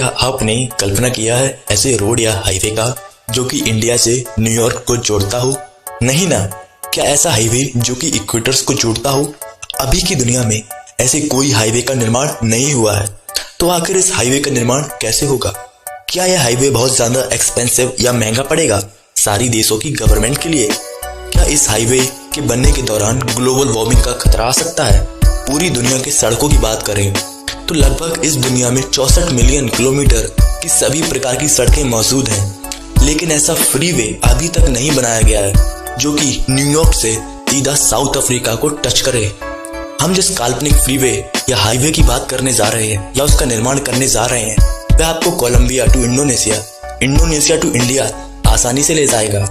क्या आपने कल्पना किया है ऐसे रोड या हाईवे का जो कि इंडिया से न्यूयॉर्क को जोड़ता हो? नहीं ना। क्या ऐसा हाईवे जो कि इक्वेटर्स को जोड़ता हो? अभी की दुनिया में ऐसे कोई हाईवे का निर्माण नहीं हुआ है। तो आखिर इस हाईवे का निर्माण कैसे होगा? क्या यह हाईवे बहुत ज्यादा एक्सपेंसिव या महंगा पड़ेगा सारी देशों की गवर्नमेंट के लिए? क्या इस हाईवे के बनने के दौरान ग्लोबल वार्मिंग का खतरा आ सकता है? पूरी दुनिया की सड़कों की बात करें तो लगभग इस दुनिया में 64 मिलियन किलोमीटर की सभी प्रकार की सड़कें मौजूद हैं, लेकिन ऐसा फ्रीवे अभी तक नहीं बनाया गया है जो कि न्यूयॉर्क से सीधा साउथ अफ्रीका को टच करे। हम जिस काल्पनिक फ्रीवे या हाईवे की बात करने जा रहे हैं या उसका निर्माण करने जा रहे हैं वह आपको Colombia to Indonesia, Indonesia to India आसानी से ले जाएगा।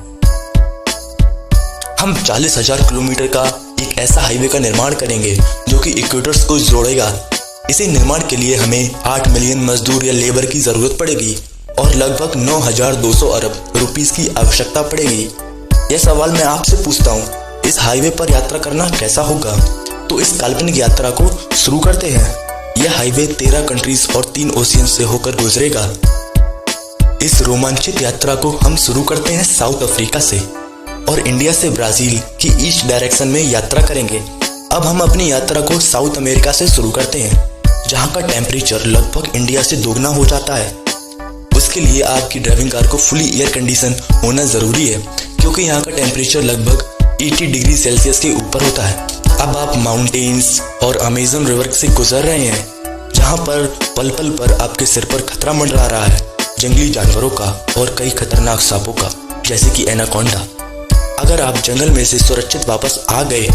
हम 40,000 किलोमीटर का एक ऐसा हाईवे का निर्माण करेंगे जो कि इक्वेटर्स को जोड़ेगा। इसे निर्माण के लिए हमें 8 मिलियन मजदूर या लेबर की जरूरत पड़ेगी और लगभग 9,200 अरब रुपीस की आवश्यकता पड़ेगी। यह सवाल मैं आपसे पूछता हूँ, इस हाईवे पर यात्रा करना कैसा होगा? तो इस काल्पनिक यात्रा को शुरू करते हैं। यह हाईवे 13 कंट्रीज और 3 ओशियन से होकर गुजरेगा। इस रोमांचित यात्रा को हम शुरू करते हैं साउथ अफ्रीका से और इंडिया से ब्राजील की ईस्ट डायरेक्शन में यात्रा करेंगे। अब हम अपनी यात्रा को साउथ अमेरिका से शुरू करते हैं, जहां का टेम्परेचर लगभग इंडिया से दोगुना हो जाता है। उसके लिए आपकी ड्राइविंग कार को फुली एयर कंडीशन होना जरूरी है, क्योंकि यहाँ का टेम्परेचर लगभग 80 डिग्री सेल्सियस के ऊपर होता है। अब आप माउंटेन्स और अमेजन रिवर से गुजर रहे हैं, जहाँ पर पल पल पर आपके सिर पर खतरा मंडरा रहा है, जंगली जानवरों का और कई खतरनाक सांपों का, जैसे कि एनाकोंडा। अगर आप जंगल में से सुरक्षित वापस आ गए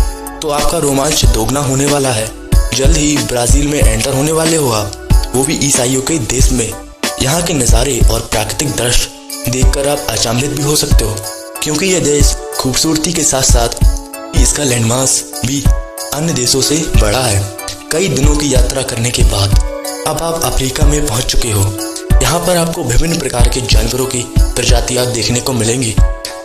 तो आपका रोमांच दोगुना होने वाला है। जल्द ही ब्राजील में एंटर होने वाले हो आप, वो भी ईसाइयों के देश में। यहाँ के नज़ारे और प्राकृतिक दृश्य देखकर आप अचंभित भी हो सकते हो, क्योंकि यह देश खूबसूरती के साथ साथ इसका लैंडमार्क्स भी अन्य देशों से बड़ा है। कई दिनों की यात्रा करने के बाद अब आप अफ्रीका में पहुँच चुके हो। यहाँ पर आपको विभिन्न प्रकार के जानवरों की प्रजातियाँ देखने को मिलेंगी,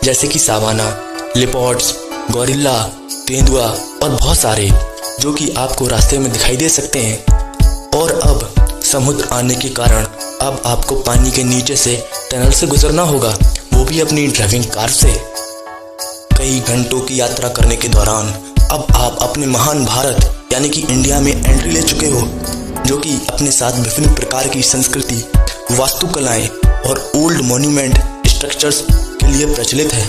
जैसे कि सावाना, लेपर्ड्स, गोरिल्ला, तेंदुआ और बहुत सारे, जो कि आपको रास्ते में दिखाई दे सकते हैं। और अब समुद्र आने के कारण अब आपको पानी के नीचे से टनल से गुजरना होगा, वो भी अपनी ड्राइविंग कार से। कई घंटों की यात्रा करने के दौरान अब आप अपने महान भारत यानी कि इंडिया में एंट्री ले चुके हो, जो कि अपने साथ विभिन्न प्रकार की संस्कृति, वास्तुकलाएं और ओल्ड मॉन्यूमेंट स्ट्रक्चर्स के लिए प्रचलित है।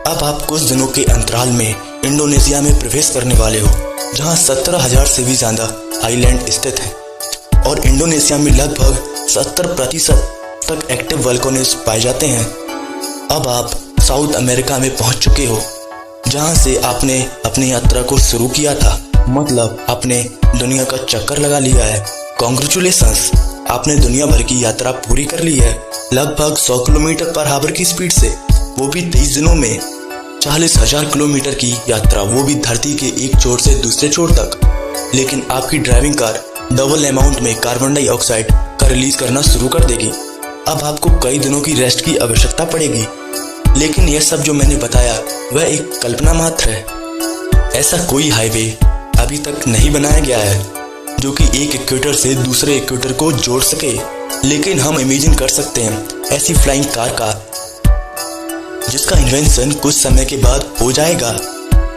अब आप कुछ दिनों के अंतराल में इंडोनेशिया में प्रवेश करने वाले हो, जहां 17,000 से भी ज्यादा आइलैंड स्थित हैं और इंडोनेशिया में लगभग 70% तक एक्टिव वोल्केनोज पाए जाते हैं। अब आप साउथ अमेरिका में पहुंच चुके हो, जहां से आपने अपनी यात्रा को शुरू किया था, मतलब आपने दुनिया का चक्कर लगा लिया है। कॉन्ग्रेचुलेशंस, आपने दुनिया भर की यात्रा पूरी कर ली है, लगभग 100 किलोमीटर पर आवर की स्पीड से, वो भी 23 दिनों में। 40,000 किलोमीटर की यात्रा, वो भी धरती के एक छोर से दूसरे छोर तक। लेकिन आपकी ड्राइविंग कार डबल अमाउंट में कार्बन डाइऑक्साइड का रिलीज करना शुरू कर देगी। अब आपको कई दिनों की रेस्ट की आवश्यकता पड़ेगी, लेकिन यह सब जो मैंने बताया वह एक कल्पना मात्र है। ऐसा कोई हाईवे अभी तक नहीं बनाया गया है जो कि एक इक्वेटर से दूसरे इक्वेटर को जोड़ सके, लेकिन हम इमेजिन कर सकते हैं ऐसी फ्लाइंग कार का, जिसका इन्वेंशन कुछ समय के बाद हो जाएगा।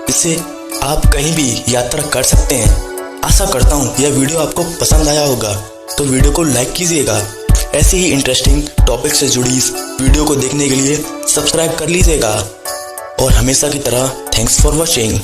इससे आप कहीं भी यात्रा कर सकते हैं। आशा करता हूँ यह वीडियो आपको पसंद आया होगा, तो वीडियो को लाइक कीजिएगा। ऐसे ही इंटरेस्टिंग टॉपिक से जुड़ी इस वीडियो को देखने के लिए सब्सक्राइब कर लीजिएगा और हमेशा की तरह थैंक्स फॉर वॉचिंग।